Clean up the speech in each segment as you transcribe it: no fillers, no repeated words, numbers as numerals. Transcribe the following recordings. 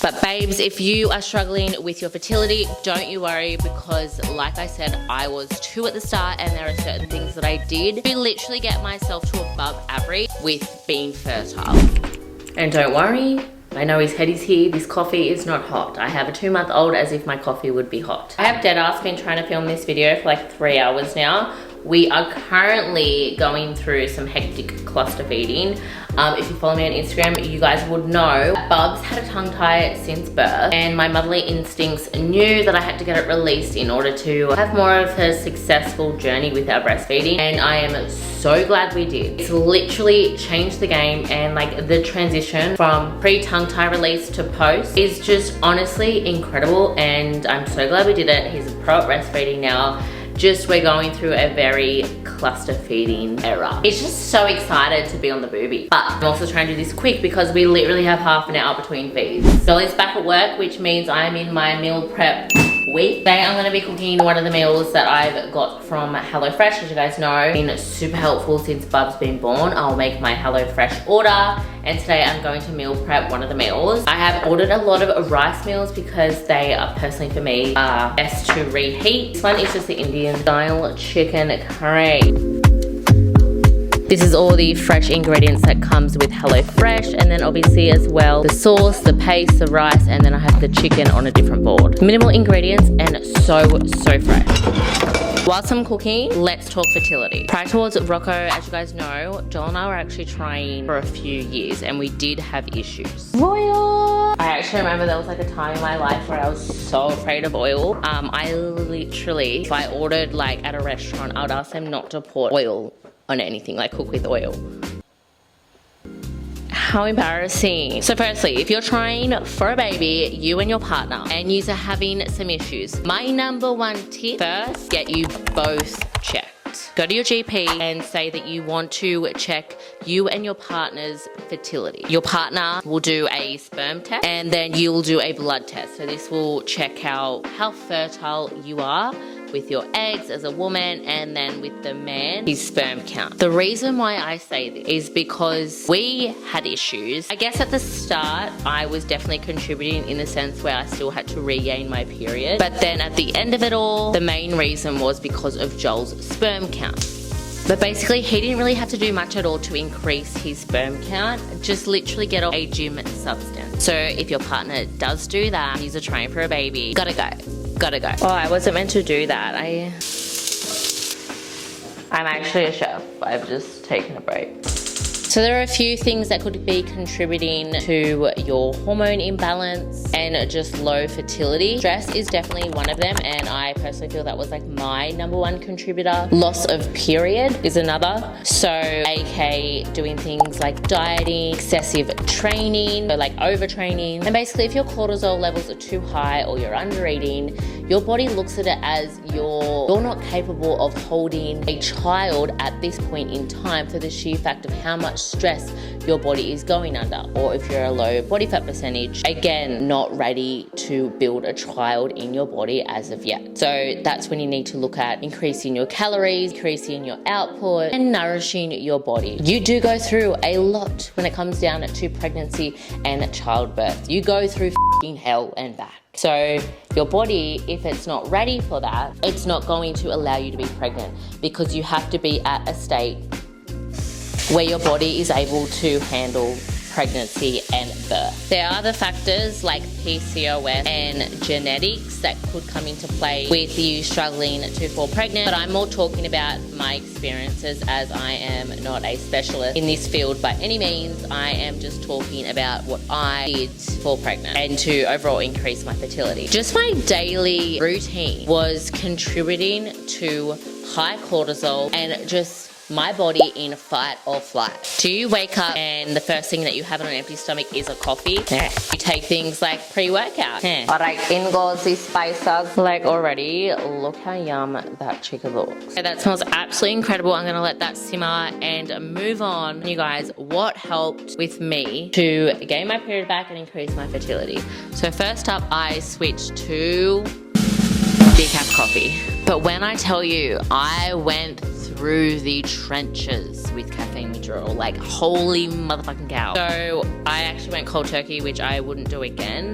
But babes, if you are struggling with your fertility, don't you worry, because like I said, I was 2 at the start and there are certain things that I did to literally get myself to above average with being fertile. And don't worry, I know his head is here. This coffee is not hot. I have a 2-month-old, as if my coffee would be hot. I have deadass been trying to film this video for like 3 hours now. We are currently going through some hectic cluster feeding. If you follow me on Instagram, you guys would know Bubs had a tongue tie since birth, and my motherly instincts knew that I had to get it released in order to have more of a successful journey with our breastfeeding, and I am so glad we did. It's literally changed the game, and like the transition from pre-tongue tie release to post is just honestly incredible, and I'm so glad we did it. He's a pro at breastfeeding now. Just we're going through a very cluster feeding era. It's just so excited to be on the booby. But I'm also trying to do this quick because we literally have half an hour between feeds. Dolly's back at work, which means I'm in my meal prep week. Today I'm gonna be cooking one of the meals that I've got from HelloFresh. As you guys know, it's been super helpful since Bub's been born. I'll make my HelloFresh order, and today I'm going to meal prep one of the meals. I have ordered a lot of rice meals because they are personally for me best to reheat. This one is just the Indian style chicken curry. This is all the fresh ingredients that comes with HelloFresh, and then obviously as well the sauce, the paste, the rice, and then I have the chicken on a different board. Minimal ingredients and so fresh. Whilst I'm cooking, let's talk fertility. Prior towards Rocco, as you guys know, Joel and I were actually trying for a few years and we did have issues. Oil! I actually remember there was like a time in my life where I was so afraid of oil. I literally, if I ordered like at a restaurant, I would ask them not to pour oil on anything, like cook with oil. How embarrassing. So firstly, if you're trying for a baby, you and your partner, and you're having some issues, my #1 tip, first, get you both checked. Go to your GP and say that you want to check you and your partner's fertility. Your partner will do a sperm test and then you'll do a blood test. So this will check out how fertile you are with your eggs as a woman, and then with the man, his sperm count. The reason why I say this is because we had issues. I guess at the start, I was definitely contributing in the sense where I still had to regain my period. But then at the end of it all, the main reason was because of Joel's sperm count. But basically, he didn't really have to do much at all to increase his sperm count. Just literally get off a gym substance. So if your partner does do that, he's a trying for a baby, gotta go. Gotta go. Oh, I wasn't meant to do that. I'm actually a chef. I've just taken a break. So there are a few things that could be contributing to your hormone imbalance and just low fertility. Stress is definitely one of them, and I personally feel that was like my #1 contributor. Loss of period is another. So aka doing things like dieting, excessive training, or like overtraining. And basically if your cortisol levels are too high or you're under eating, your body looks at it as you're not capable of holding a child at this point in time for the sheer fact of how much stress your body is going under. Or if you're a low body fat percentage, again, not ready to build a child in your body as of yet. So that's when you need to look at increasing your calories, increasing your output, and nourishing your body. You do go through a lot when it comes down to pregnancy and childbirth. You go through f***ing hell and back. So your body, if it's not ready for that, it's not going to allow you to be pregnant, because you have to be at a state where your body is able to handle pregnancy and birth. There are other factors like PCOS and genetics that could come into play with you struggling to fall pregnant, but I'm more talking about my experiences, as I am not a specialist in this field by any means. I am just talking about what I did to fall pregnant and to overall increase my fertility. Just my daily routine was contributing to high cortisol and just my body in fight or flight. Do you wake up and the first thing that you have on an empty stomach is a coffee? Yeah. You take things like pre-workout. Yeah. Alright, in goes the spices. Like already, look how yum that chicken looks. Okay, that smells absolutely incredible. I'm gonna let that simmer and move on. You guys, what helped with me to gain my period back and increase my fertility? So first up, I switched to decaf coffee. But when I tell you, I went through the trenches with caffeine withdrawal. Like, holy motherfucking cow. So I actually went cold turkey, which I wouldn't do again.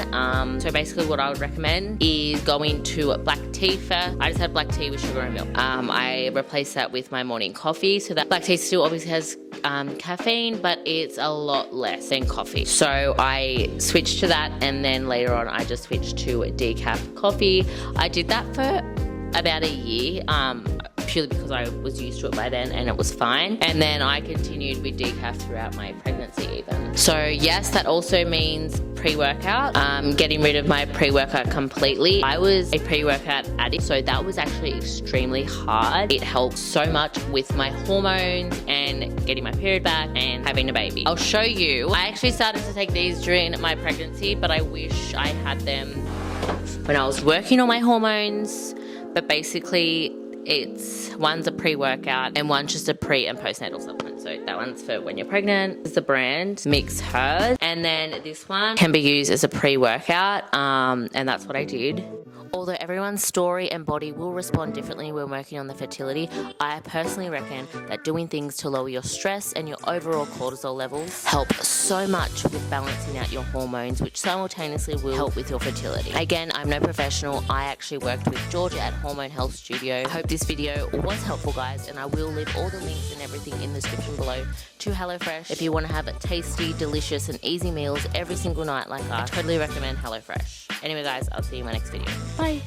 So basically what I would recommend is going to black tea first. I just had black tea with sugar and milk. I replaced that with my morning coffee. So that black tea still obviously has caffeine, but it's a lot less than coffee. So I switched to that, and then later on I just switched to decaf coffee. I did that for about a year, purely because I was used to it by then and it was fine. And then I continued with decaf throughout my pregnancy even. So yes, that also means pre-workout, getting rid of my pre-workout completely. I was a pre-workout addict, so that was actually extremely hard. It helped so much with my hormones and getting my period back and having a baby. I'll show you. I actually started to take these during my pregnancy, but I wish I had them when I was working on my hormones. But basically, one's a pre-workout and one's just a pre and postnatal supplement. So that one's for when you're pregnant. This is the brand Mix Hers, and then this one can be used as a pre-workout, and that's what I did. Although everyone's story and body will respond differently when working on the fertility, I personally reckon that doing things to lower your stress and your overall cortisol levels help so much with balancing out your hormones, which simultaneously will help with your fertility. Again, I'm no professional. I actually worked with Georgia at Hormone Health Studio. I hope this video was helpful, guys, and I will leave all the links and everything in the description below to HelloFresh. If you want to have tasty, delicious, and easy meals every single night like I totally recommend HelloFresh. Anyway, guys, I'll see you in my next video. Bye.